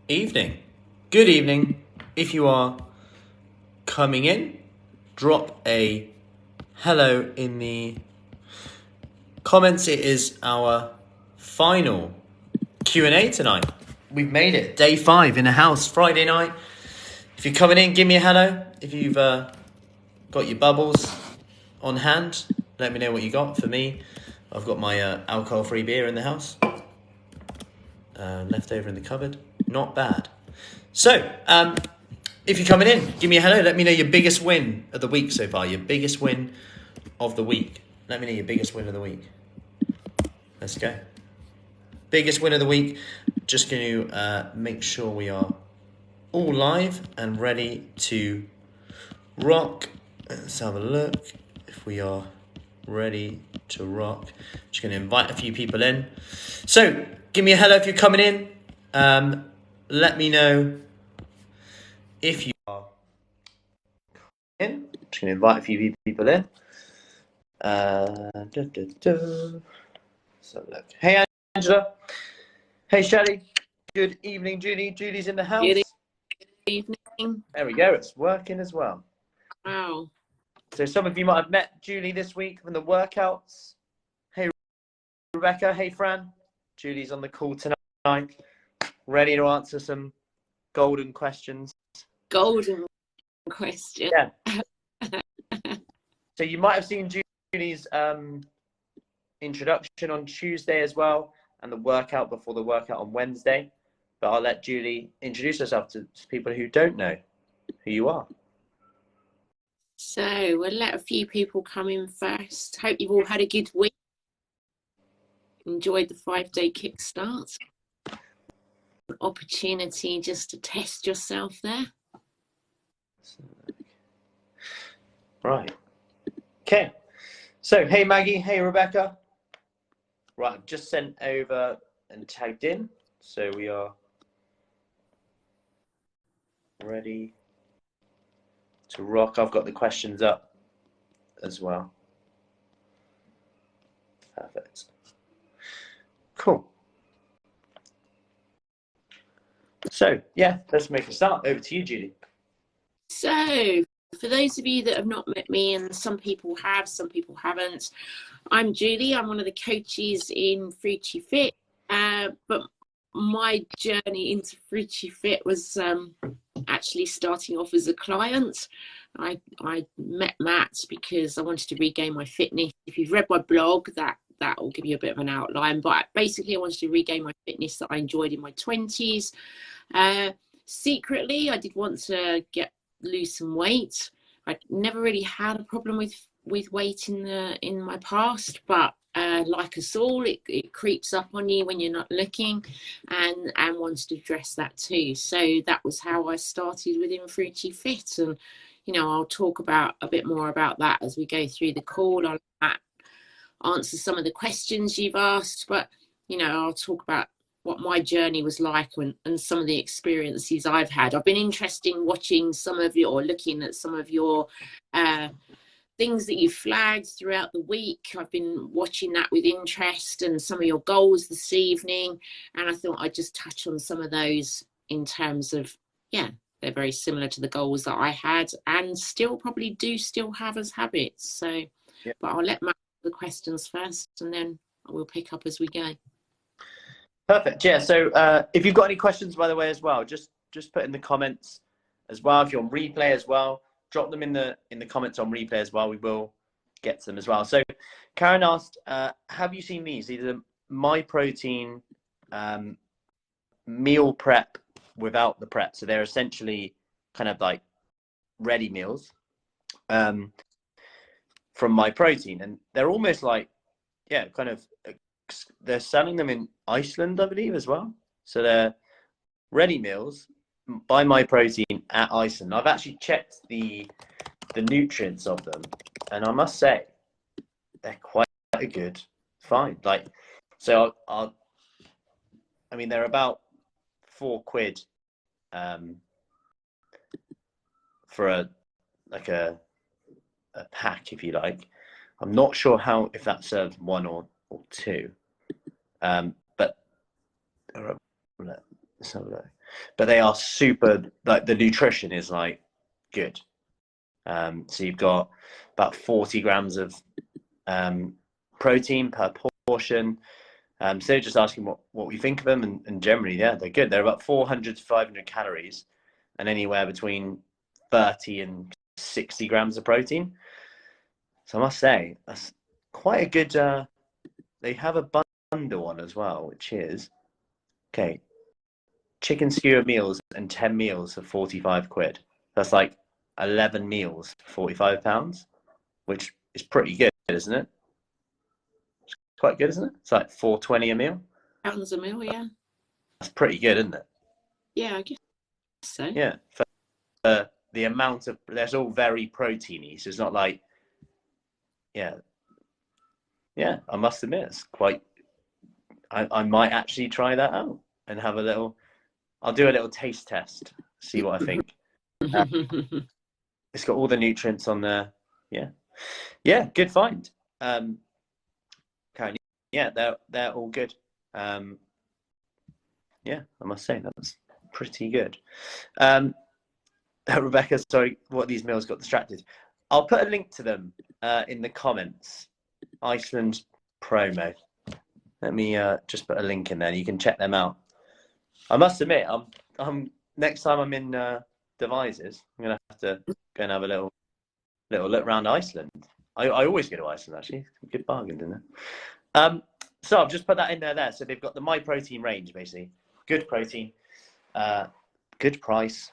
Evening. Good evening. If you are coming in, drop a hello in the comments. It is our final Q&A tonight. We've made it. Day 5 in the house, Friday night. If you're coming in, give me a hello. If you've got your bubbles on hand, let me know what you got. For me, I've got my alcohol-free beer in the house. Left over in the cupboard. Not bad. So, if you're coming in, give me a hello. Let me know your biggest win of the week so far. Your biggest win of the week. Let me know your biggest win of the week. Let's go. Biggest win of the week. Just going to make sure we are all live and ready to rock. Let's have a look if we are ready to rock. Just going to invite a few people in. So, give me a hello if you're coming in. Let me know if you are in. Just going to invite a few people in. Let's have a look. Hey, Angela. Hey, Shelley. Good evening, Julie. Julie's in the house. Good evening. There we go. It's working as well. Wow. So some of you might have met Julie this week from the workouts. Hey, Rebecca. Hey, Fran. Julie's on the call tonight, ready to answer some golden questions. Golden question. Yeah. So you might have seen Julie's introduction on Tuesday as well, and the workout before the workout on Wednesday. But I'll let Julie introduce herself to people who don't know who you are. So we'll let a few people come in first. Hope you've all had a good week. Enjoyed the 5-day kickstart. Opportunity just to test yourself there. Right. Okay. So, hey, Maggie. Hey, Rebecca. Right, I've just sent over and tagged in. So we are ready to rock. I've got the questions up as well. Perfect. Cool. So, yeah, let's make a start. Over to you, Julie. So, for those of you that have not met me, and some people have, some people haven't, I'm Julie. I'm one of the coaches in Fruity Fit. But my journey into Fruity Fit was actually starting off as a client. I met Matt because I wanted to regain my fitness. If you've read my blog, that will give you a bit of an outline. But basically, I wanted to regain my fitness that I enjoyed in my 20s. Secretly, I did want to lose some weight. I never really had a problem with weight in my past, but like us all, it creeps up on you when you're not looking, and wanted to address that too. So that was how I started within Fruity Fit, and I'll talk about a bit more about that as we go through the call. I'll answer some of the questions you've asked, but I'll talk about what my journey was like and some of the experiences I've had. I've been interested in watching some of your, or looking at some of your things that you flagged throughout the week. I've been watching that with interest, and some of your goals this evening. And I thought I'd just touch on some of those in terms of, they're very similar to the goals that I had and still have as habits. So, But I'll let Matt the questions first, and then we'll pick up as we go. Perfect. Yeah. So if you've got any questions, by the way, as well, just put in the comments as well. If you're on replay as well, drop them in the comments on replay as well. We will get to them as well. So Karen asked, have you seen these? These are My Protein meal prep without the prep. So they're essentially kind of like ready meals from My Protein, and they're almost like, kind of. They're selling them in Iceland, I believe, as well. So they're ready meals by My Protein at Iceland. I've actually checked the nutrients of them, and I must say they're quite a good find. Like, so I mean, they're about £4 for a pack, if you like. I'm not sure if that serves one or two. But Let's have a look. But they are super, like the nutrition is like good. So you've got about 40 grams of protein per portion. So just asking what we think of them, and generally, yeah, they're good. They're about 400 to 500 calories and anywhere between 30 and 60 grams of protein. So I must say, that's quite a good, they have a bundle one as well, which is, okay, chicken skewer meals and 10 meals for 45 quid. That's like 11 meals for £45, which is pretty good, isn't it? It's quite good, isn't it? It's like 4.20 a meal. Pounds a meal, yeah. That's pretty good, isn't it? Yeah, I guess so. Yeah. For the amount of, that's all very proteiny. So it's not like, yeah. Yeah, I must admit, it's quite, I might actually try that out and have a little, I'll do a little taste test, see what I think. It's got all the nutrients on there. Yeah. Yeah, good find. Karen, yeah, they're all good. Yeah, I must say that's pretty good. Rebecca, sorry, what these meals got distracted. I'll put a link to them in the comments. Iceland promo. Let me just put a link in there. You can check them out. I must admit, I'm next time I'm in Devizes, I'm gonna have to go and have a little look around Iceland. I always go to Iceland actually. Good bargain, didn't it? So I've just put that in there. So they've got the My Protein range basically. Good protein, good price.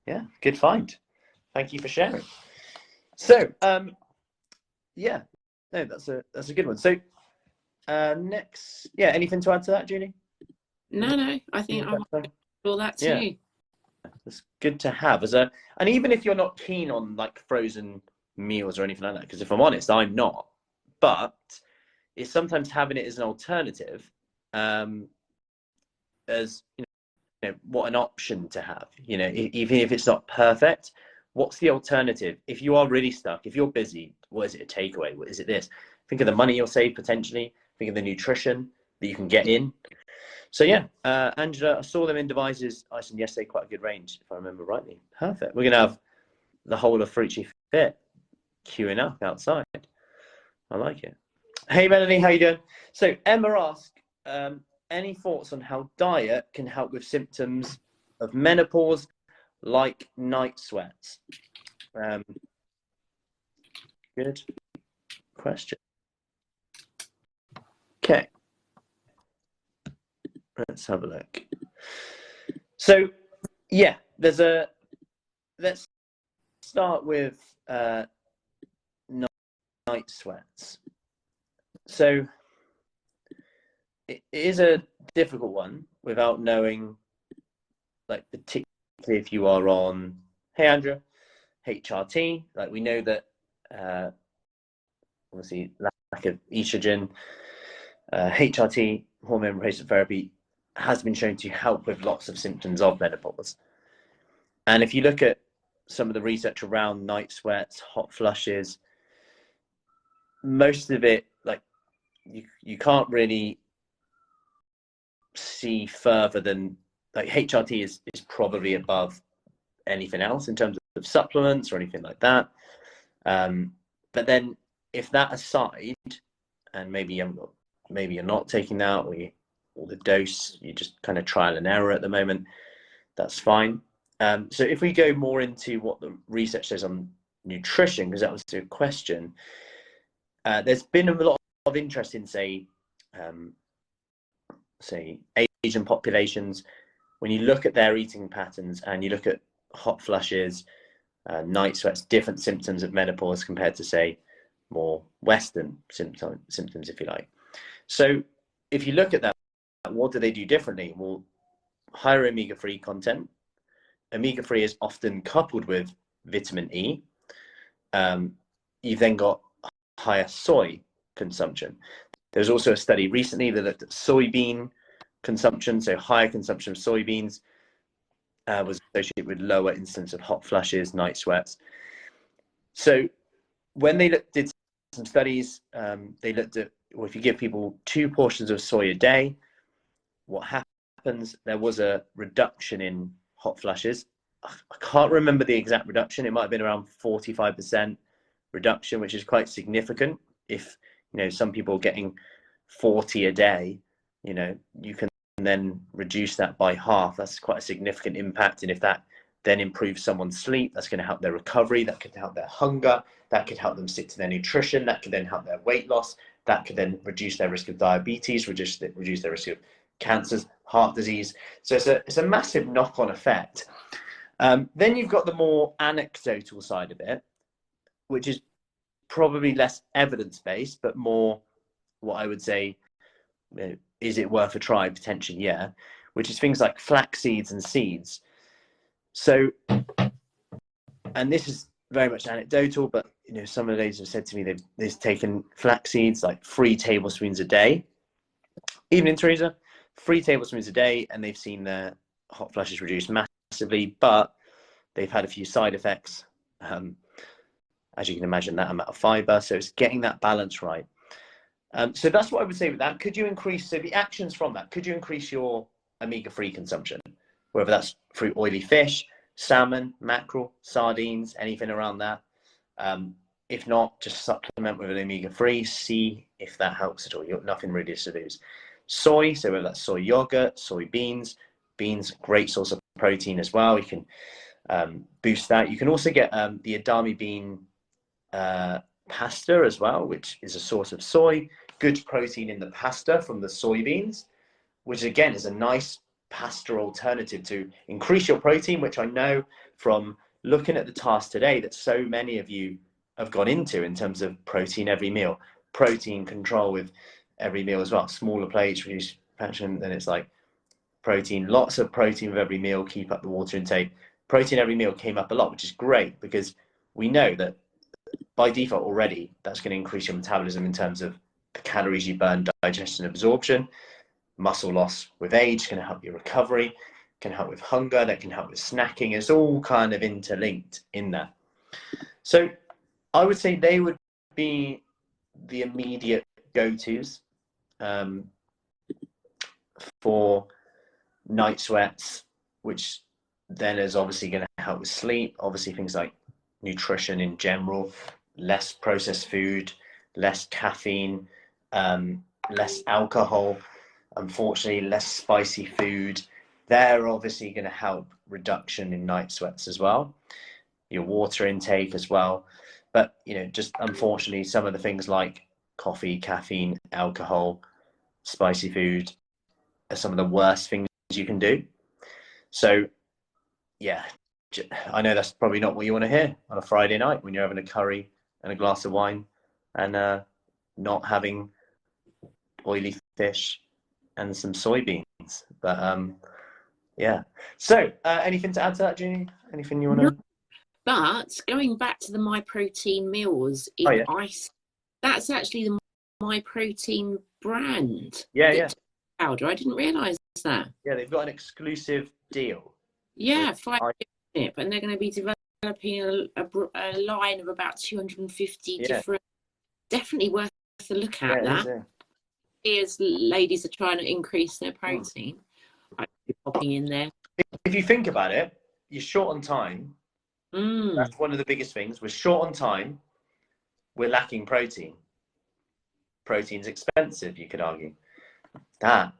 Yeah, good find. Thank you for sharing. So yeah, no, that's a good one. So next, yeah, anything to add to that, Julie? No, I think I might explore that too. Yeah, it's good to have and even if you're not keen on like frozen meals or anything like that, because if I'm honest, I'm not. But it's sometimes having it as an alternative, as what an option to have. Even if it's not perfect, what's the alternative? If you are really stuck, if you're busy, what is it? A takeaway? What is it? This. Think of the money you'll save potentially. Think of the nutrition that you can get in. So yeah, Angela, I saw them in Devizes Iceland yesterday. Quite a good range, if I remember rightly. Perfect. We're gonna have the whole of Fruity Fit queuing up outside. I like it. Hey Melanie, how you doing? So Emma asked, any thoughts on how diet can help with symptoms of menopause, like night sweats? Good question. Okay, let's have a look. So yeah, let's start with night sweats. So it is a difficult one without knowing, like, particularly if you are on, hey Andrew, HRT. Like, we know that obviously lack of estrogen, HRT, hormone replacement therapy, has been shown to help with lots of symptoms of menopause. And if you look at some of the research around night sweats, hot flushes, most of it, like, you can't really see further than, like, HRT is probably above anything else in terms of supplements or anything like that. But then if that aside, and maybe you're not taking that, or the dose, you just kind of trial and error at the moment, that's fine. So if we go more into what the research says on nutrition, because that was the question, there's been a lot of interest in, say Asian populations. When you look at their eating patterns and you look at hot flushes, night sweats, different symptoms of menopause compared to, say, more Western symptoms, if you like. So if you look at that, what do they do differently? Well, higher omega-3 content. Omega-3 is often coupled with vitamin E. You've then got higher soy consumption. There was also a study recently that looked at soybean consumption, so higher consumption of soybeans was associated with lower incidence of hot flushes, night sweats. So when they did some studies, they looked at, well, if you give people 2 portions of soy a day, what happens happens, there was a reduction in hot flushes. I can't remember the exact reduction. It might have been around 45% reduction, which is quite significant. If, you know, some people are getting 40 a day, you know, you can then reduce that by half. That's quite a significant impact. And if that then improves someone's sleep, that's going to help their recovery, that could help their hunger, that could help them stick to their nutrition, that could then help their weight loss, that could then reduce their risk of diabetes, reduce their risk of cancers, heart disease. So it's a massive knock-on effect. Then you've got the more anecdotal side of it, which is probably less evidence-based, but more what I would say, you know, is it worth a try? Potentially, yeah, which is things like flax seeds and seeds. So, and this is very much anecdotal, but you know, some of the ladies have said to me they've taken flax seeds like 3 tablespoons a day. Evening, Teresa, 3 tablespoons a day, and they've seen their hot flushes reduced massively, but they've had a few side effects. As you can imagine, that amount of fiber. So it's getting that balance right. So that's what I would say with that. Could you increase, so the actions from that, could you increase your omega-3 consumption? Whether that's through oily fish, salmon, mackerel, sardines, anything around that. If not, just supplement with an omega-3, see if that helps at all. You've got nothing really to lose. Soy, so whether that's soy yogurt, soybeans, beans, great source of protein as well. You can boost that. You can also get the edamame bean pasta as well, which is a source of soy, good protein in the pasta from the soybeans, which again is a nice pasta alternative to increase your protein, which I know from looking at the task today that so many of you have gone into in terms of protein every meal, protein control with every meal as well, smaller plates, reduce passion, then it's like protein, lots of protein with every meal, keep up the water intake. Protein every meal came up a lot, which is great because we know that by default already, that's going to increase your metabolism in terms of the calories you burn, digestion, absorption. Muscle loss with age can help your recovery, can help with hunger, that can help with snacking. It's all kind of interlinked in there. So I would say they would be the immediate go-tos for night sweats, which then is obviously going to help with sleep. Obviously things like nutrition in general, less processed food, less caffeine, less alcohol, unfortunately less spicy food. They're obviously going to help reduction in night sweats as well, your water intake as well. But you know, just unfortunately some of the things like coffee, caffeine, alcohol, spicy food are some of the worst things you can do. So yeah, I know that's probably not what you want to hear on a Friday night when you're having a curry and a glass of wine and not having oily fish and some soybeans. But yeah. So anything to add to that, Junie? Anything you want to? But going back to the My Protein meals in ice, that's actually the My Protein brand. Yeah. Powder. I didn't realise that. Yeah, they've got an exclusive deal. Yeah, and they're going to be developing a line of about 250 different. Definitely worth a look at that. As ladies are trying to increase their protein, I'd be popping in there. If you think about it, you're short on time. That's one of the biggest things. We're short on time. We're lacking protein. Protein's expensive, you could argue. That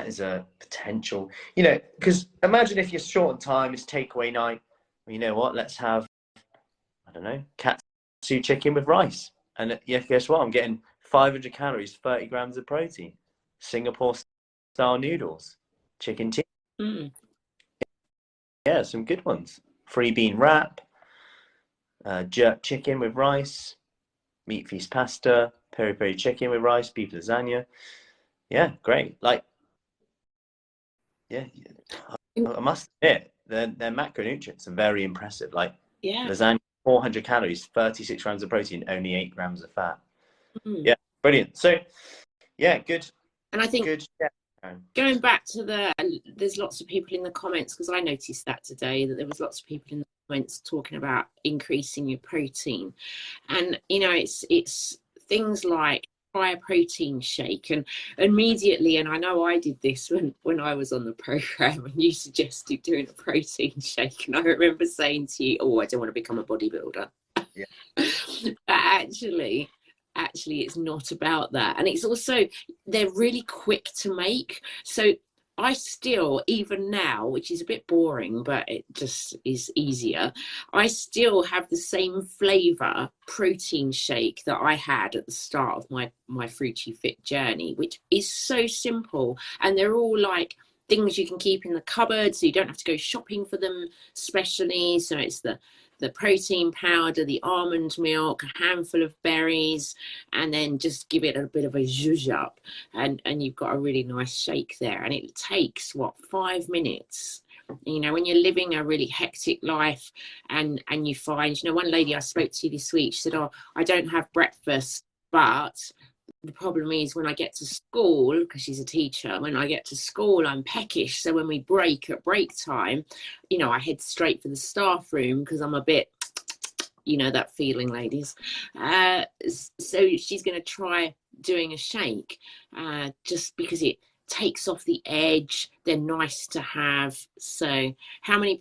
is a potential, you know, because imagine if you're short on time, it's takeaway night. Well, you know what? Let's have, I don't know, katsu chicken with rice. And yeah, guess what? I'm getting 500 calories, 30 grams of protein. Singapore style noodles, chicken tikka. Yeah, some good ones. Free bean wrap, jerk chicken with rice, meat feast pasta, peri peri chicken with rice, beef lasagna. Yeah, great. Like, yeah, I must admit, their macronutrients are very impressive. Like, lasagna, 400 calories, 36 grams of protein, only 8 grams of fat. Yeah, brilliant. So, yeah, good. And I think going back to there's lots of people in the comments, because I noticed that today, that there was lots of people in the comments talking about increasing your protein. And, you know, it's things like try a protein shake. And immediately, and I know I did this when I was on the program and you suggested doing a protein shake, and I remember saying to you, oh, I don't want to become a bodybuilder. Yeah. But actually it's not about that. And it's also, they're really quick to make. So I still, even now, which is a bit boring, but it just is easier, I still have the same flavour protein shake that I had at the start of my Fruity Fit journey, which is so simple. And they're all like things you can keep in the cupboard, so you don't have to go shopping for them specially. So it's the protein powder, the almond milk, a handful of berries, and then just give it a bit of a zhuzh up, and you've got a really nice shake there. And it takes 5 minutes. You know, when you're living a really hectic life, and you find, you know, one lady I spoke to this week, she said, oh, I don't have breakfast, but the problem is when I get to school, because she's a teacher, when I get to school, I'm peckish. So when we break at break time, you know, I head straight for the staff room because I'm a bit, you know, that feeling, ladies. So she's going to try doing a shake just because it takes off the edge. They're nice to have. So how many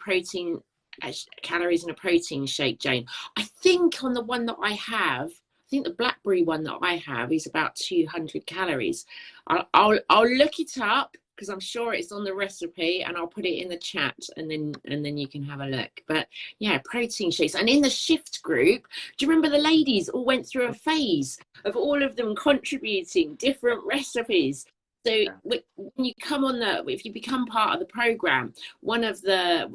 calories in a protein shake, Jane? I think on the one that I have, I think the blackberry one that I have is about 200 calories. I'll look it up because I'm sure it's on the recipe, and I'll put it in the chat, and then you can have a look. But yeah, protein shakes. And in the shift group, do you remember the ladies all went through a phase of all of them contributing different recipes? So when you come on if you become part of the program, one of the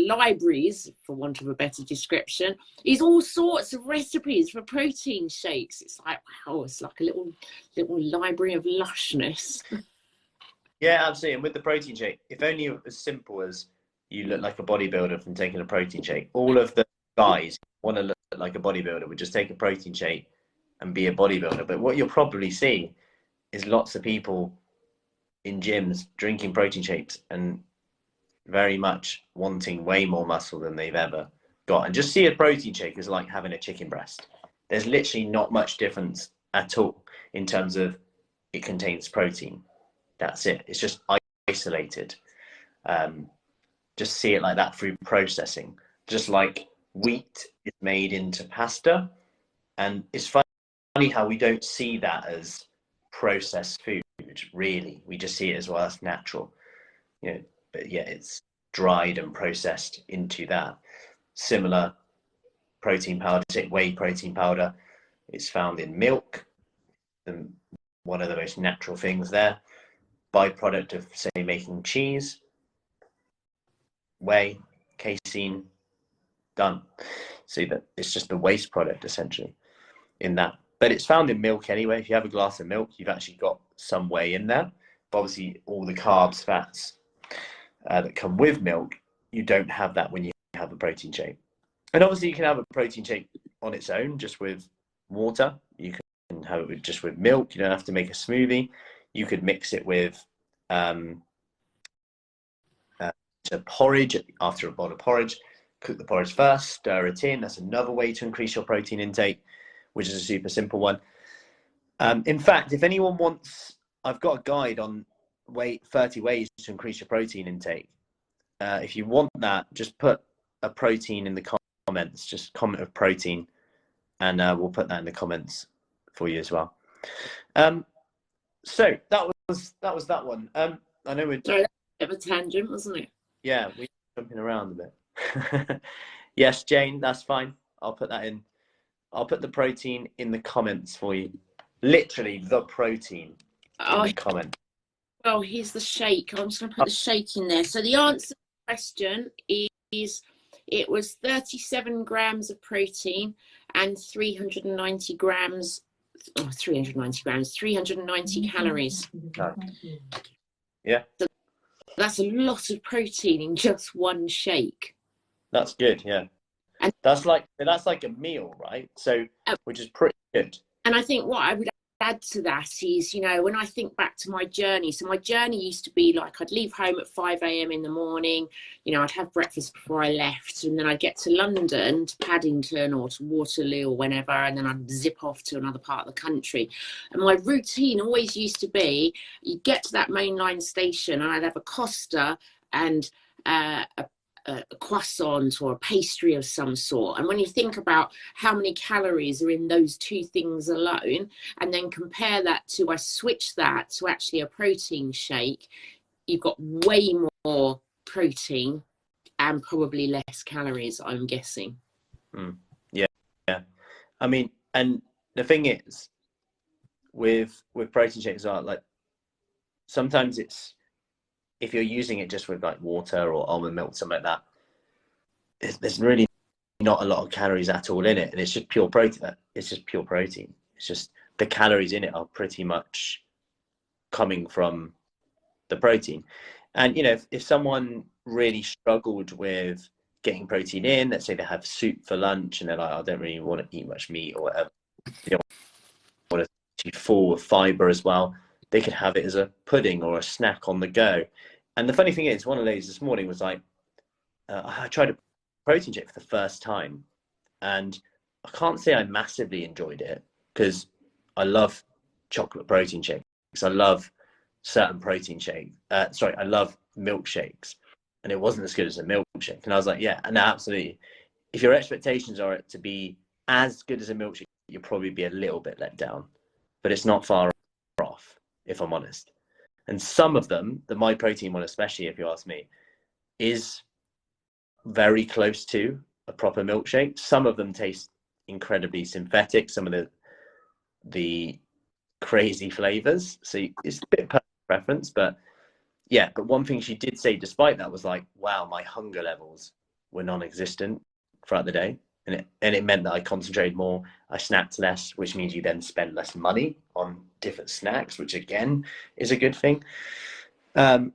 libraries, for want of a better description, is all sorts of recipes for protein shakes. It's like, wow, it's like a little library of lushness. Yeah, absolutely. And with the protein shake, if only as simple as you look like a bodybuilder from taking a protein shake, all of the guys want to look like a bodybuilder would just take a protein shake and be a bodybuilder. But what you'll probably see is lots of people in gyms drinking protein shakes and very much wanting way more muscle than they've ever got. And just see a protein shake as like having a chicken breast. There's literally not much difference at all in terms of it contains protein. That's it. It's just isolated. Just see it like that through processing. Just like wheat is made into pasta. And it's funny how we don't see that as processed food, really. We just see it as, well, that's natural. You know, but yeah, it's dried and processed into that. Similar protein powder, whey protein powder, is found in milk, and one of the most natural things there. Byproduct of, say, making cheese, whey, casein, done. See that it's just the waste product essentially in that. But it's found in milk anyway. If you have a glass of milk, you've actually got some whey in there. But obviously, all the carbs, fats that come with milk, you don't have that when you have a protein shake. And obviously, you can have a protein shake on its own, just with water. You can have it just with milk. You don't have to make a smoothie. You could mix it with porridge after a bowl of porridge. Cook the porridge first, stir it in. That's another way to increase your protein intake, which is a super simple one. In fact, if anyone wants, I've got a guide on 30 ways to increase your protein intake. If you want that, just put a protein in the comments. Just comment of protein, and we'll put that in the comments for you as well. So that was that one. I know we're Sorry, a bit of a tangent, wasn't it? Yeah, we're jumping around a bit. Yes, Jane, that's fine. I'll put that in. I'll put the protein in the comments for you. Literally the protein in the comments. Well, here's the shake. I'm just going to put the shake in there. So the answer to the question is it was 37 grams of protein and 390 calories. Yeah. So that's a lot of protein in just one shake. That's good, yeah. That's like a meal, right? So, which is pretty good. And I think what I would add to that is, you know, when I think back to my journey, so my journey used to be like I'd leave home at 5 a.m. in the morning, you know, I'd have breakfast before I left, and then I'd get to London, to Paddington or to Waterloo or whenever, and then I'd zip off to another part of the country. And my routine always used to be, you'd get to that mainline station and I'd have a Costa and a croissant or a pastry of some sort. And when you think about how many calories are in those two things alone, and then compare that to, I switch that to actually a protein shake, you've got way more protein and probably less calories, I'm guessing. Yeah, yeah. I mean, and the thing is, with protein shakes, are like sometimes it's, if you're using it just with like water or almond milk, something like that, there's really not a lot of calories at all in it, and it's just pure protein. It's just pure protein. It's just the calories in it are pretty much coming from the protein. And you know, if someone really struggled with getting protein in, let's say they have soup for lunch and they're like, I don't really want to eat much meat or whatever, you know, want to be full of fiber as well, they could have it as a pudding or a snack on the go. And the funny thing is, one of those this morning was like, I tried a protein shake for the first time, and I can't say I massively enjoyed it because I love chocolate protein shakes. I love certain protein shake. I love milkshakes, and it wasn't as good as a milkshake. And I was like, yeah, and absolutely. If your expectations are it to be as good as a milkshake, you'll probably be a little bit let down, but it's not far off, if I'm honest. And some of them, the My Protein one, especially if you ask me, is very close to a proper milkshake. Some of them taste incredibly synthetic, some of the crazy flavors. So it's a bit of preference, but yeah. But one thing she did say despite that was like, wow, my hunger levels were non-existent throughout the day. And it meant that I concentrated more, I snacked less, which means you then spend less money on different snacks, which again is a good thing. Yeah,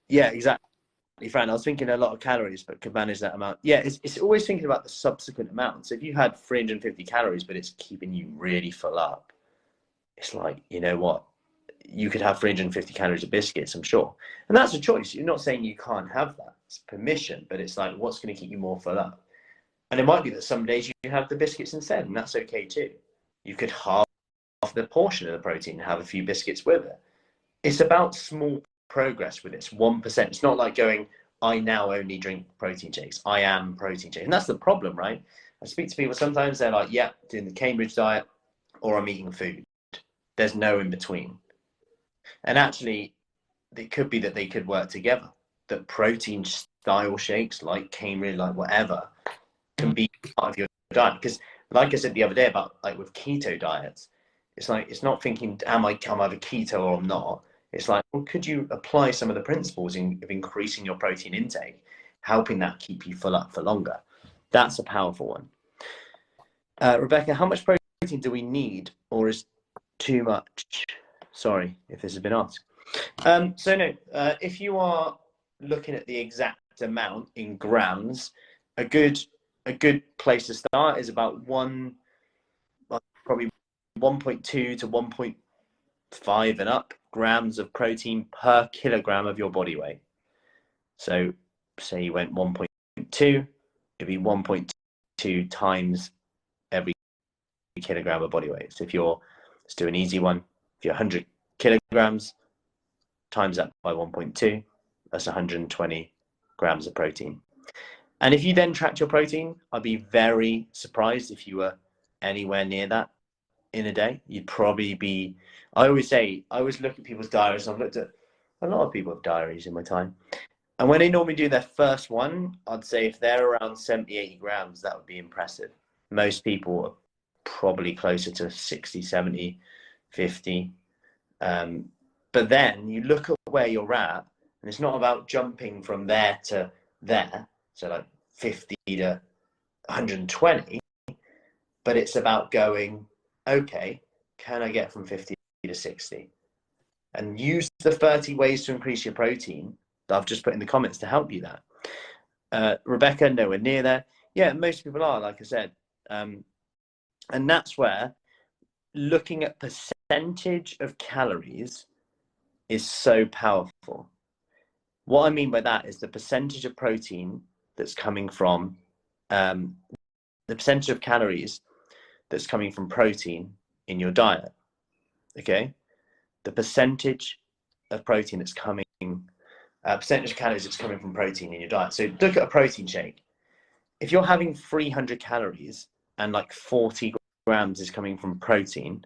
exactly. Fran, I was thinking a lot of calories, but could manage that amount. Yeah, it's always thinking about the subsequent amount. So if you had 350 calories, but it's keeping you really full up, it's like, you know what? You could have 350 calories of biscuits, I'm sure. And that's a choice. You're not saying you can't have that. It's permission, but it's like, what's going to keep you more full up? And it might be that some days you have the biscuits instead, and that's okay too. You could halve the portion of the protein and have a few biscuits with it. It's about small progress with it. It's 1%. It's not like going, I now only drink protein shakes. I am protein shake. And that's the problem, right? I speak to people, sometimes they're like, yeah, doing the Cambridge diet, or I'm eating food. There's no in between. And actually, it could be that they could work together. That protein style shakes, like Cambridge, like whatever, can be part of your diet. Because like I said the other day about like with keto diets, it's like, it's not thinking, am I either keto or I'm not? It's like, well, could you apply some of the principles of increasing your protein intake, helping that keep you full up for longer? That's a powerful one. Rebecca, how much protein do we need, or is too much? Sorry if this has been asked. So no, if you are looking at the exact amount in grams, a good place to start is about probably 1.2 to 1.5 and up grams of protein per kilogram of your body weight. So say you went 1.2, it'd be 1.2 times every kilogram of body weight. So if you're, let's do an easy one, if you're 100 kilograms, times that by 1.2, that's 120 grams of protein. And if you then tracked your protein, I'd be very surprised if you were anywhere near that in a day. You'd probably be, I always look at people's diaries. I've looked at a lot of people's diaries in my time. And when they normally do their first one, I'd say if they're around 70, 80 grams, that would be impressive. Most people are probably closer to 60, 70, 50. But then you look at where you're at, and it's not about jumping from there to there, so like 50 to 120, but it's about going, okay, can I get from 50 to 60? And use the 30 ways to increase your protein that I've just put in the comments to help you that. Rebecca, nowhere near there. Yeah, most people are, like I said. And that's where looking at percentage of calories is so powerful. What I mean by that is the percentage of protein that's coming from the percentage of calories that's coming from protein in your diet. Okay, the percentage of protein that's coming, percentage of calories that's coming from protein in your diet. So look at a protein shake. If you're having 300 calories and like 40 grams is coming from protein,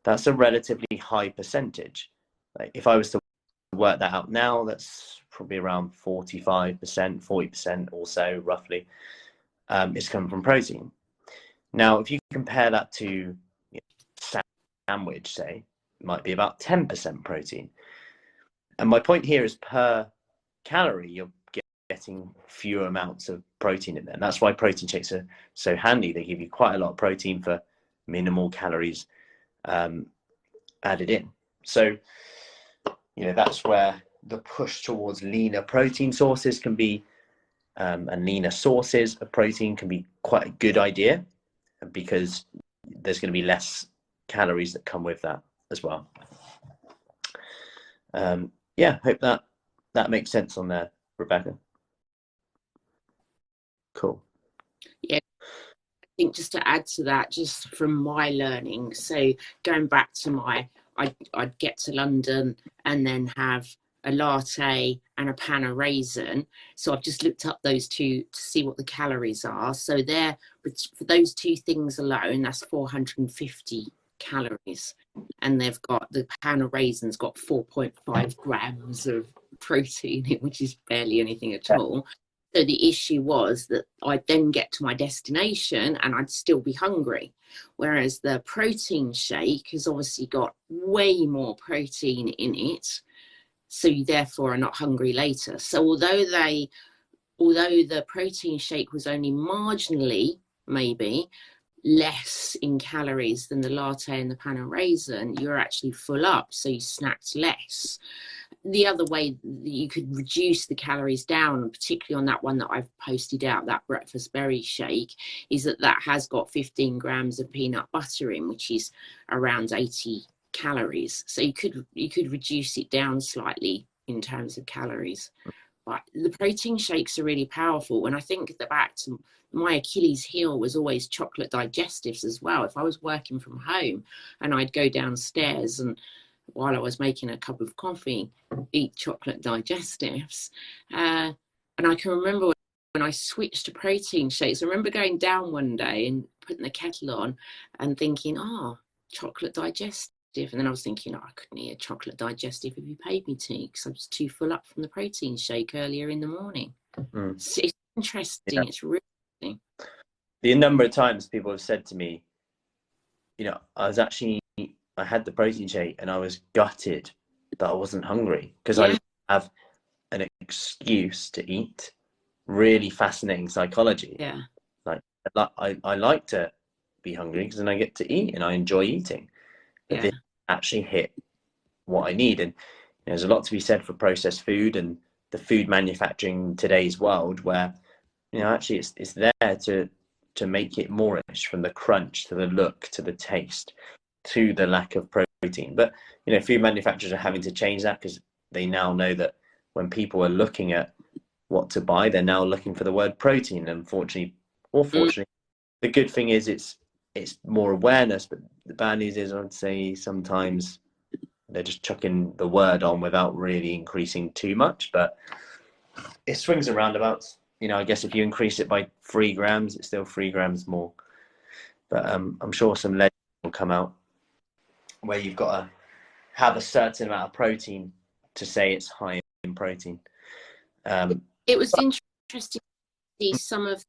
that's a relatively high percentage. Like if I was to work that out now, that's probably around 45%, 40% or so roughly is coming from protein. Now, if you compare that to sandwich, say, it might be about 10% protein. And my point here is per calorie, you're getting fewer amounts of protein in there. And that's why protein shakes are so handy. They give you quite a lot of protein for minimal calories added in. So, that's where the push towards leaner protein sources can be, and leaner sources of protein can be quite a good idea, because there's going to be less calories that come with that as well. Hope that makes sense on there, Rebecca. Cool. Yeah, I think just to add to that, just from my learning, so going back to I'd get to London and then have a latte and a pan of raisin. So I've just looked up those two to see what the calories are. So for those two things alone, that's 450 calories. And they've got the pan of raisins got 4.5 grams of protein, which is barely anything at all. So the issue was that I'd then get to my destination and I'd still be hungry. Whereas the protein shake has obviously got way more protein in it. So you therefore are not hungry later. So although the protein shake was only marginally maybe less in calories than the latte and the pan of raisin, you're actually full up, so you snacked less. The other way that you could reduce the calories down, particularly on that one that I've posted out, that breakfast berry shake, is that has got 15 grams of peanut butter in, which is around 80 calories. So you could reduce it down slightly in terms of calories. But the protein shakes are really powerful. And I think back to my Achilles heel was always chocolate digestives as well. If I was working from home and I'd go downstairs and while I was making a cup of coffee, eat chocolate digestives. And I can remember when I switched to protein shakes, I remember going down one day and putting the kettle on and thinking, chocolate digestive. And then I was thinking, I couldn't eat a chocolate digestive if you paid me to, because I was too full up from the protein shake earlier in the morning. So it's interesting. Yeah. It's really interesting. The number of times people have said to me, I had the protein shake and I was gutted that I wasn't hungry because I didn't have an excuse to eat. Really fascinating psychology. Yeah. Like I like to be hungry because then I get to eat and I enjoy eating. But this actually hit what I need. And there's a lot to be said for processed food and the food manufacturing in today's world, where actually it's there to make it moreish, from the crunch to the look to the taste to the lack of protein. But food manufacturers are having to change that, because they now know that when people are looking at what to buy, they're now looking for the word protein. Unfortunately or fortunately, the good thing is it's more awareness, but the bad news is I'd say sometimes they're just chucking the word on without really increasing too much. But it swings and roundabouts. I guess if you increase it by 3 grams, it's still 3 grams more. But I'm sure some legends will come out where you've got to have a certain amount of protein to say it's high in protein. It was interesting to see some of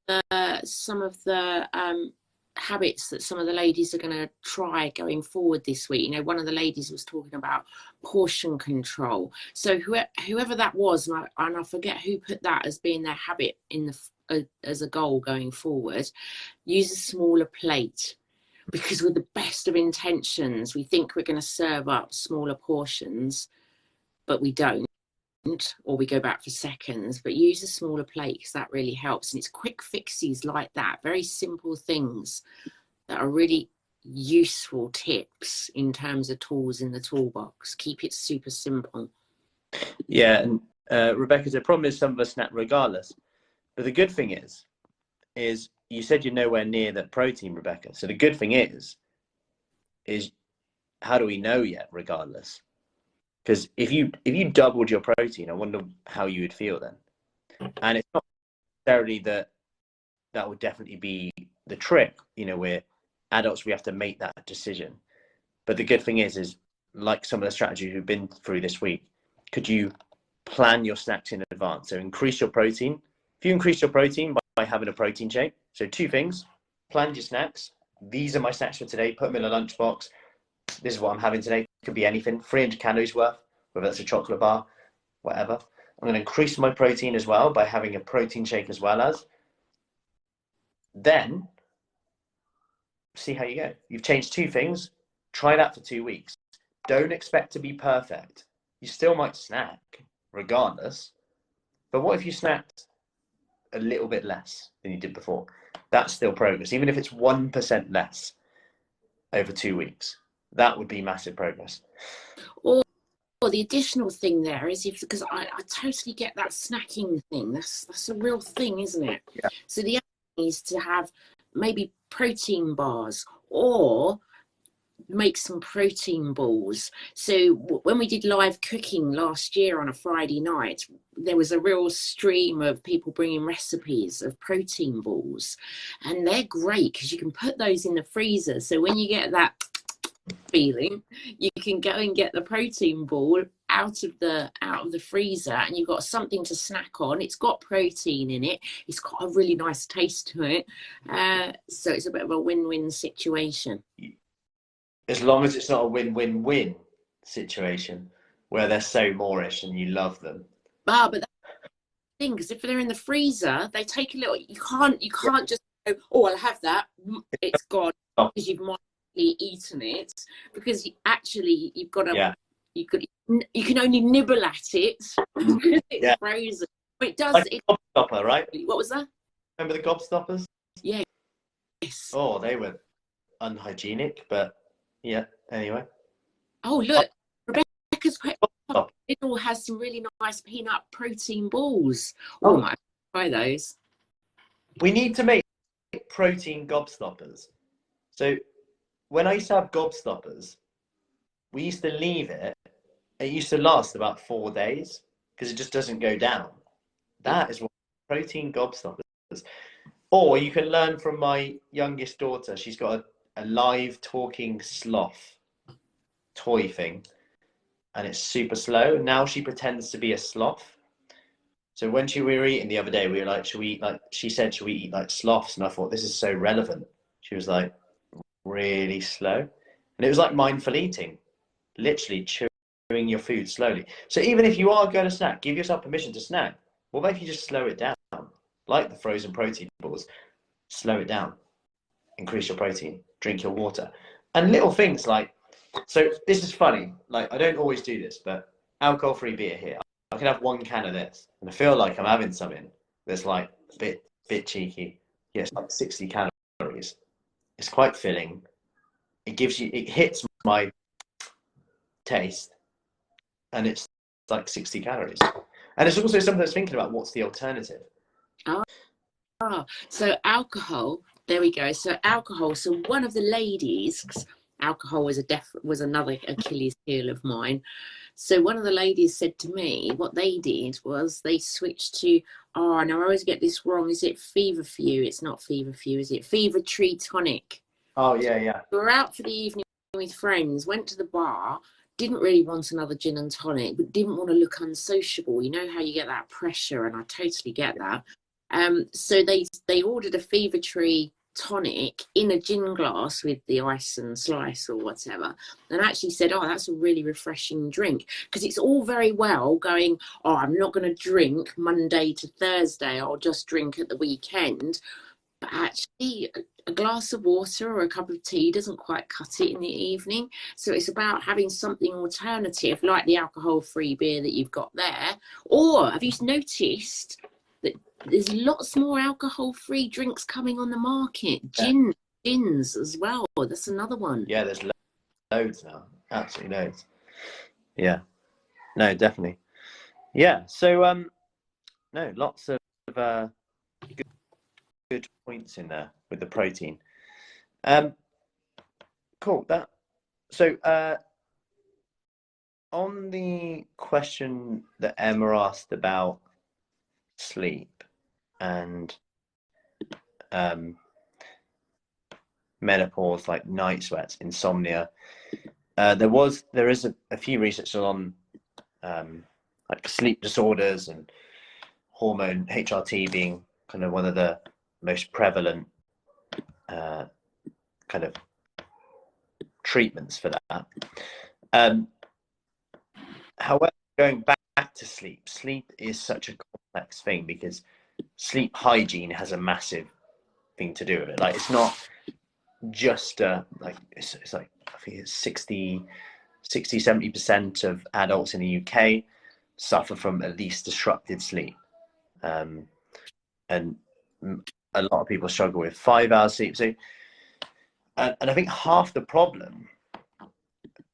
the habits that some of the ladies are going to try going forward this week. One of the ladies was talking about portion control. So whoever that was, and I forget who put that as being their habit as a goal going forward, use a smaller plate. Because with the best of intentions, we think we're going to serve up smaller portions, but we don't, or we go back for seconds. But use a smaller plate, because that really helps. And it's quick fixes like that, very simple things that are really useful tips in terms of tools in the toolbox. Keep it super simple. Yeah, and Rebecca, the problem is some of us snack regardless. But the good thing is you said you're nowhere near that protein, Rebecca. So the good thing is how do we know yet, regardless? Because if you doubled your protein, I wonder how you would feel then. And it's not necessarily that would definitely be the trick. You know, we're adults, we have to make that decision. But the good thing is like some of the strategies we've been through this week, could you plan your snacks in advance? So increase your protein. If you increase your protein by having a protein shake, so 2 things: plan your snacks. These are my snacks for today. Put them in a lunchbox. This is what I'm having today. Could be anything. 300 calories worth, whether that's a chocolate bar, whatever. I'm going to increase my protein as well by having a protein shake as well as. Then see how you go. You've changed 2 things. Try that for 2 weeks. Don't expect to be perfect. You still might snack regardless. But what if you snacked a little bit less than you did before? That's still progress. Even if it's 1% less over 2 weeks, that would be massive progress. Or the additional thing there is, because I totally get that snacking thing. That's a real thing, isn't it? Yeah. So the other thing is to have maybe protein bars, or make some protein balls. So when we did live cooking last year on a Friday night, there was a real stream of people bringing recipes of protein balls, and they're great because you can put those in the freezer. So when you get that feeling, you can go and get the protein ball out of the freezer, and you've got something to snack on. It's got protein in it. It's got a really nice taste to it. So it's a bit of a win-win situation. As long as it's not a win-win-win situation where they're so moreish and you love them. But that's the thing, because if they're in the freezer, they take a little. You can't just go, oh, I'll have that. It's gone because you've mindfully eaten it. Because you've got to. You can only nibble at it because it's frozen. But it does. Like a gobstopper, right? What was that? Remember the gobstoppers? Yeah. Yes. Oh, they were unhygienic, but yeah. Anyway. Oh, look, Rebecca's it all has some really nice peanut protein balls. Oh, I might try those. We need to make protein gobstoppers. So when I used to have gobstoppers, we used to leave it. It used to last about 4 days because it just doesn't go down. That is what protein gobstoppers. Or you can learn from my youngest daughter. She's got a live talking sloth toy thing, and it's super slow. Now she pretends to be a sloth. So when we were eating the other day, we were like, she said, should we eat like sloths? And I thought, this is so relevant. She was like, really slow. And it was like mindful eating, literally chewing your food slowly. So even if you are going to snack, give yourself permission to snack. What about if you just slow it down? Like the frozen protein balls, slow it down, increase your protein, drink your water. And little things like, so this is funny, like I don't always do this, but alcohol-free beer here. I can have 1 can of this, and I feel like I'm having something that's like a bit cheeky. Yeah, it's like 60 calories. It's quite filling. It hits my taste, and it's like 60 calories. And it's also something that's thinking about what's the alternative. So alcohol, there we go. So alcohol. So one of the ladies, alcohol was another Achilles heel of mine. So one of the ladies said to me, what they did was they switched to, now I always get this wrong. Is it Feverfew? It's not Feverfew, is it? Fever Tree Tonic. Oh, yeah. We were out for the evening with friends, went to the bar, didn't really want another gin and tonic, but didn't want to look unsociable. You know how you get that pressure, and I totally get that. So they ordered a Fever Tree tonic in a gin glass with the ice and slice or whatever, and actually said, that's a really refreshing drink, because it's all very well going, I'm not going to drink Monday to Thursday, I'll just drink at the weekend. But actually a glass of water or a cup of tea doesn't quite cut it in the evening. So it's about having something alternative, like the alcohol-free beer that you've got there. Or have you noticed that there's lots more alcohol-free drinks coming on the market? Gin Gins as well. That's another one. Yeah, there's loads now. Absolutely loads. Yeah. No, definitely. Yeah. So no, lots of good points in there with the protein. Cool. That so on the question that Emma asked about sleep and menopause, like night sweats, insomnia, there is a few research on like sleep disorders and hormone HRT being kind of one of the most prevalent kind of treatments for that. However, going back to sleep, sleep is such a complex thing because sleep hygiene has a massive thing to do with it. Like, it's not just like it's like, I think it's 70% of adults in the UK suffer from at least disrupted sleep, and a lot of people struggle with 5 hours sleep. So and I think half the problem,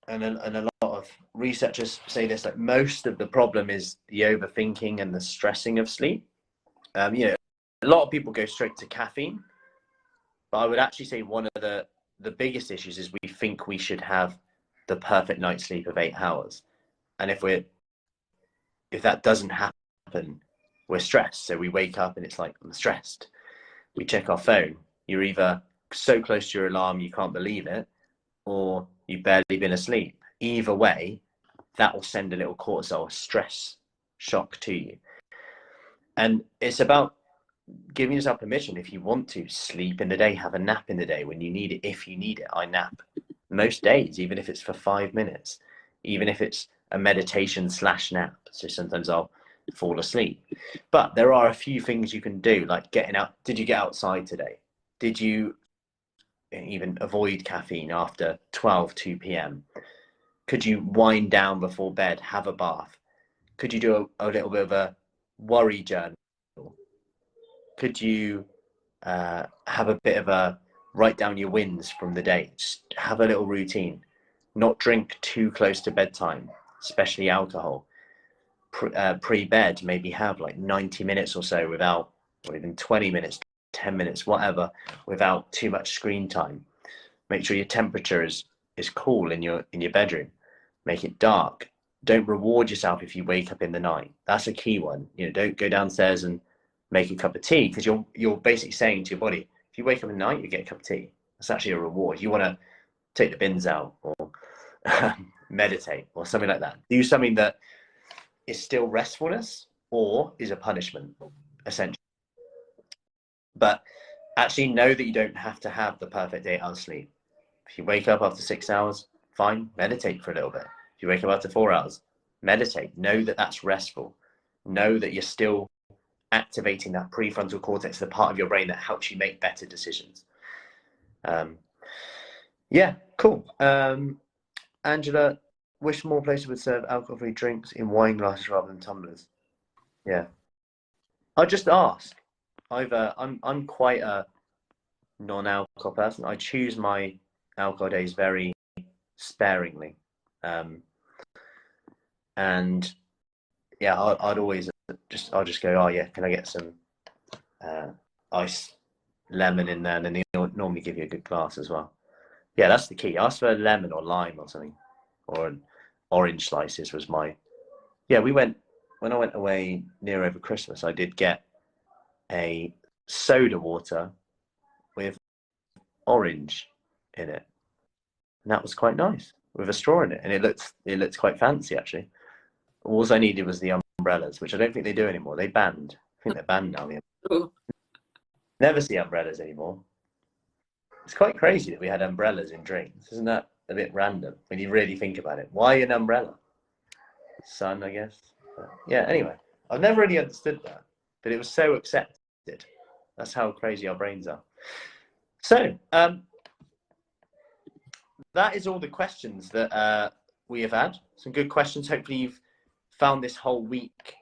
and a lot of researchers say this, like most of the problem is the overthinking and the stressing of sleep. You know, a lot of people go straight to caffeine, but I would actually say one of the biggest issues is we think we should have the perfect night's sleep of 8 hours, and if that doesn't happen, we're stressed. So we wake up and it's like, I'm stressed. We check our phone. You're either so close to your alarm you can't believe it, or you've barely been asleep. Either way, that will send a little cortisol stress shock to you. And it's about giving yourself permission. If you want to sleep in the day, have a nap in the day when you need it. If you need it, I nap most days, even if it's for 5 minutes, even if it's a meditation / nap. So sometimes I'll fall asleep. But there are a few things you can do, like getting out. Did you get outside today? Did you even avoid caffeine after 2 p.m? Could you wind down before bed, have a bath? Could you do a little bit of a worry journal? Could you have a bit of a write down your wins from the day? Just have a little routine. Not drink too close to bedtime, especially alcohol. Pre-bed, maybe have like 90 minutes or so without, or even 20 minutes, 10 minutes, whatever, without too much screen time. Make sure your temperature is cool in your bedroom. Make it dark. Don't reward yourself if you wake up in the night. That's a key one. You know, don't go downstairs and make a cup of tea, because you're basically saying to your body, if you wake up at night, you get a cup of tea. That's actually a reward. You want to take the bins out or meditate or something like that. Do something that is still restfulness or is a punishment, essentially. But actually know that you don't have to have the perfect 8 hours sleep. If you wake up after 6 hours, fine, meditate for a little bit. If you wake up after 4 hours, meditate. Know that that's restful. Know that you're still activating that prefrontal cortex, the part of your brain that helps you make better decisions. Yeah, cool. Angela, wish more places would serve alcohol-free drinks in wine glasses rather than tumblers. Yeah, I just ask. I'm quite a non-alcohol person. I choose my alcohol days very sparingly, and yeah, I'd always I'll just go, oh yeah, can I get some ice lemon in there, and then they normally give you a good glass as well. Yeah, that's the key. Ask for a lemon or lime or something, or an orange slices was my. Yeah, when I went away near over Christmas, I did get a soda water with orange in it, and that was quite nice with a straw in it, and it looked quite fancy actually. All I needed was the umbrellas, which I don't think they do anymore. They banned. I think they're banned now. Oh. Never see umbrellas anymore. It's quite crazy that we had umbrellas in drinks. Isn't that a bit random when you really think about it? Why an umbrella? Sun, I guess. But yeah, anyway, I've never really understood that, but it was so accepted. That's how crazy our brains are. So, that is all the questions that we have had. Some good questions. Hopefully you've found this whole week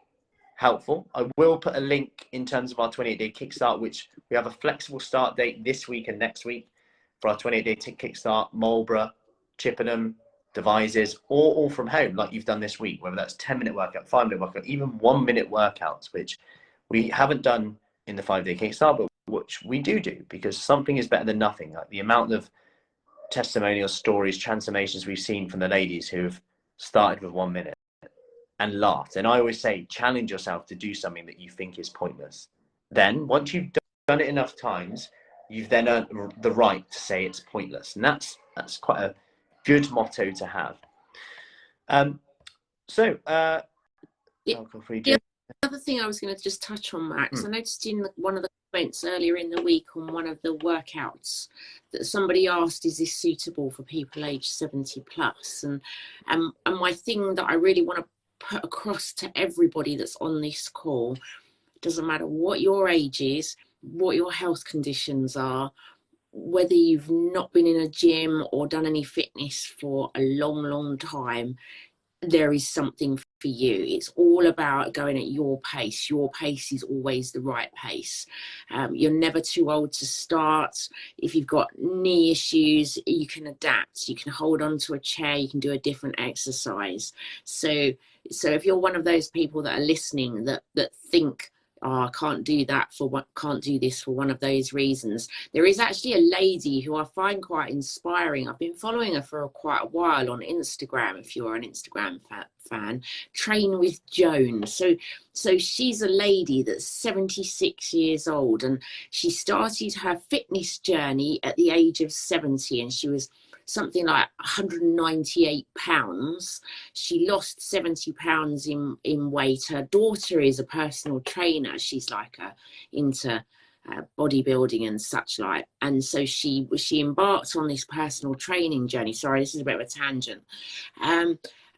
helpful. I will put a link in terms of our 28-day kickstart, which we have a flexible start date this week and next week. for our 28-day kickstart, Marlborough, Chippenham, Devizes, all from home, like you've done this week, whether that's 10-minute workout, 5-minute workout, even 1-minute workouts, which we haven't done in the 5-day kickstart, but which we do because something is better than nothing. Like the amount of testimonial stories, transformations we've seen from the ladies who've started with 1 minute and laughed. And I always say, challenge yourself to do something that you think is pointless. Then once you've done it enough times, you've then earned the right to say it's pointless. And that's quite a good motto to have. The other thing I was going to just touch on, Max, I noticed in one of the comments earlier in the week on one of the workouts that somebody asked, is this suitable for people aged 70 plus? And my thing that I really want to put across to everybody that's on this call, doesn't matter what your age is, what your health conditions are, whether you've not been in a gym or done any fitness for a long time, there is something for you. It's all about going at your pace. Your pace is always the right pace. You're never too old to start. If you've got knee issues, you can adapt. You can hold on to a chair. You can do a different exercise. So if you're one of those people that are listening that think, oh, I can't do this for one of those reasons. There is actually a lady who I find quite inspiring. I've been following her for quite a while on Instagram, if you're an Instagram fan, Train with Joan. So she's a lady that's 76 years old, and she started her fitness journey at the age of 70, and she was something like 198 pounds. She lost 70 pounds in weight. Her daughter is a personal trainer. She's like into bodybuilding and such like. And so she embarked on this personal training journey. Sorry, this is a bit of a tangent.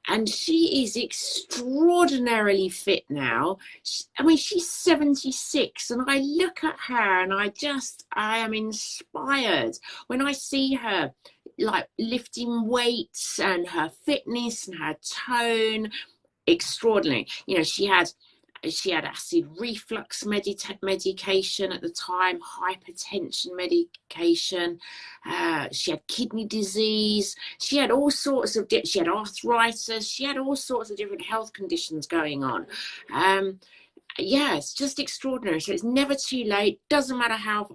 And she is extraordinarily fit now. She's 76, and I look at her and I am inspired when I see her, like, lifting weights and her fitness and her tone. Extraordinary. She had acid reflux medication at the time, hypertension medication. She had kidney disease. She had all sorts of, she had arthritis. She had all sorts of different health conditions going on. It's just extraordinary. So it's never too late. Doesn't matter how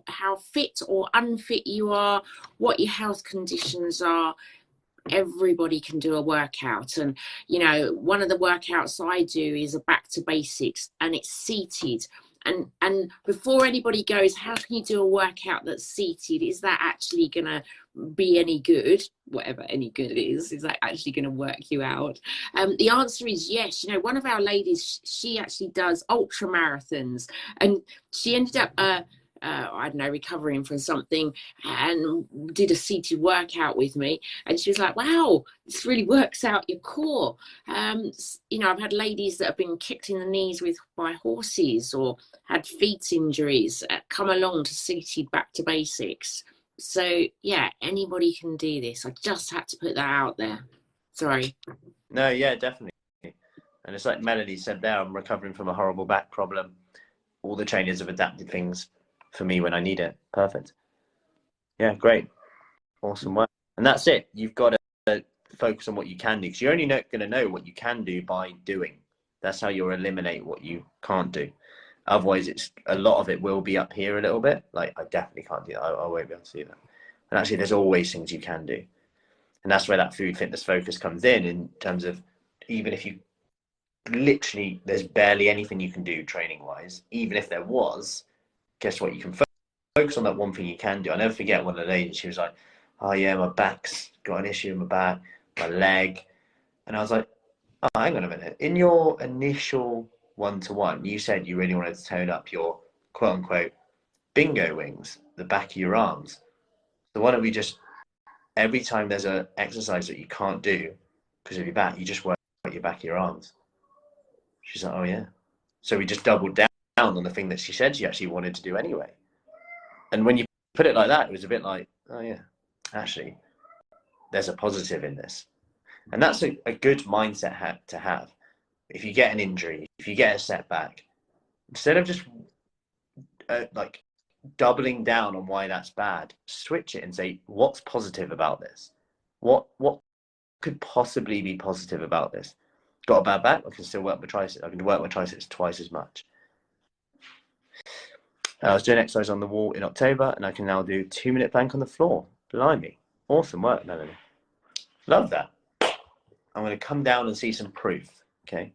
fit or unfit you are, what your health conditions are. Everybody can do a workout. And one of the workouts I do is a back to basics, and it's seated. And before anybody goes, how can you do a workout that's seated? Is that actually gonna be any good? Whatever any good is that actually going to work you out? The answer is yes. One of our ladies, she actually does ultra marathons, and she ended up I don't know, recovering from something, and did a seated workout with me, and she was like, wow, this really works out your core. I've had ladies that have been kicked in the knees by horses, or had feet injuries, come along to seated back to basics. So yeah, anybody can do this. I just had to put that out there. Sorry. No, yeah, definitely. And it's like Melody said there, I'm recovering from a horrible back problem. All the trainers have adapted things for me when I need it. Perfect. Yeah, great. Awesome work. And that's it. You've got to focus on what you can do, because you're only going to know what you can do by doing. That's how you'll eliminate what you can't do. Otherwise, it's a lot of it will be up here a little bit. Like, I definitely can't do that. I won't be able to do that. And actually, there's always things you can do. And that's where that food fitness focus comes in terms of, even if you literally, there's barely anything you can do training wise, even if there was, guess what? You can focus on that one thing you can do. I'll never forget one of the ladies, she was like, oh yeah, my back's got an issue in my back, my leg. And I was like, oh, hang on a minute. In your initial one-to-one, you said you really wanted to tone up your quote unquote bingo wings, the back of your arms. So why don't we just, every time there's an exercise that you can't do because of your back, you just work your back of your arms. She's like, oh yeah. So we just doubled down on the thing that she said she actually wanted to do anyway. And when you put it like that, it was a bit like, oh yeah, actually, there's a positive in this. And that's a good mindset to have. If you get an injury, if you get a setback, instead of just doubling down on why that's bad, switch it and say, what's positive about this? What could possibly be positive about this? Got a bad back? I can still work my triceps. I can work my triceps twice as much. I was doing exercise on the wall in October, and I can now do 2-minute plank on the floor. Blimey. Awesome work, Melanie. Love that. I'm going to come down and see some proof. Okay.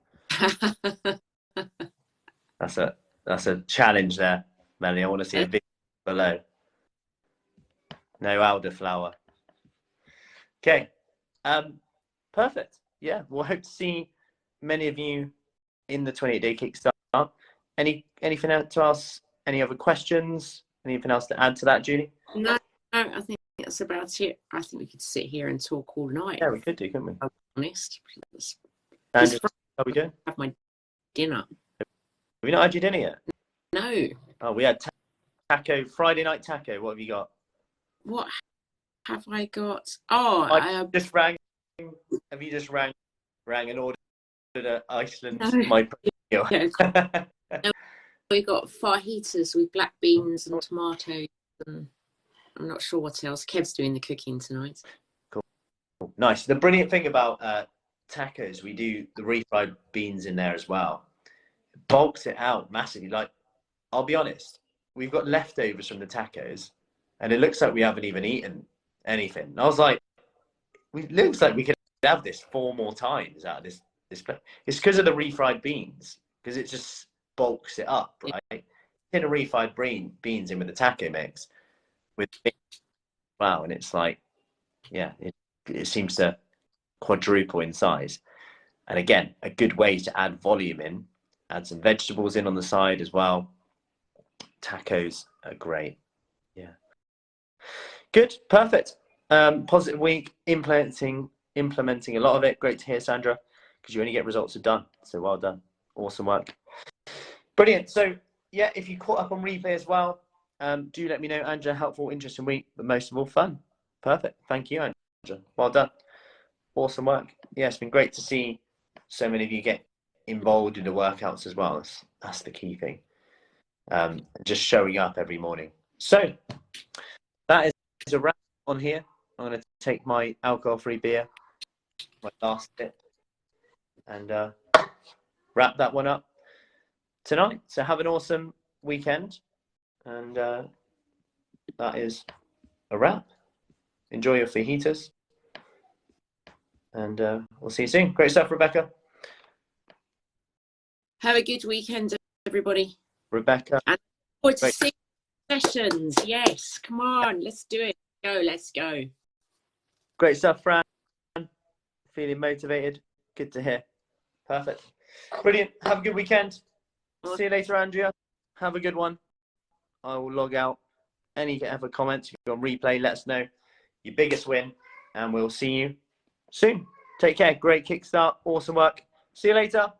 That's a challenge there, Melanie. I want to see a video below. No elderflower. Okay. Perfect. Yeah. We'll hope to see many of you in the 28-day kickstart. Anything else to ask? Any other questions? Anything else to add to that, Julie? No, I think that's about it. I think we could sit here and talk all night. Yeah, we could do, couldn't we? I'm honest. And how are we doing? Have my dinner. Have we not had your dinner yet? No. Oh, we had taco, Friday night taco. What have you got? What have I got? Oh, I just rang. Have you just rang and ordered at Iceland? No. My meal. No, we got fajitas with black beans and tomatoes, and I'm not sure what else. Kev's doing the cooking tonight. Cool. Nice. The brilliant thing about tacos, we do the refried beans in there as well. It bulks it out massively. Like, I'll be honest, we've got leftovers from the tacos, and it looks like we haven't even eaten anything. And I was like, it looks like we could have this 4 more times out of this plate. It's because of the refried beans, because it just bulks it up, right? Tin of refried beans in with the taco mix with wow, and it's like, yeah, it seems to quadruple in size. And again, a good way to add volume in, add some vegetables in on the side as well. Tacos are great. Yeah. Good, perfect. Positive week, implementing a lot of it. Great to hear, Sandra, because you only get results if done. So well done. Awesome work. Brilliant. So yeah, if you caught up on replay as well, do let me know, Andrea. Helpful, interesting week, but most of all fun. Perfect. Thank you, Andrea. Well done. Awesome work. Yeah, it's been great to see so many of you get involved in the workouts as well. That's the key thing. Just showing up every morning. So that is a wrap on here. I'm going to take my alcohol-free beer, my last sip, and wrap that one up tonight. So have an awesome weekend, and that is a wrap. Enjoy your fajitas, and we'll see you soon. Great stuff, Rebecca. Have a good weekend, everybody. Rebecca. And forward to 6 sessions. Yes, come on, let's do it. Let's go. Great stuff, Fran. Feeling motivated. Good to hear. Perfect. Brilliant. Have a good weekend. See you later, Andrea. Have a good one. I will log out. Any other comments, if you're on replay, let us know your biggest win, and we'll see you soon. Take care. Great kickstart. Awesome work. See you later.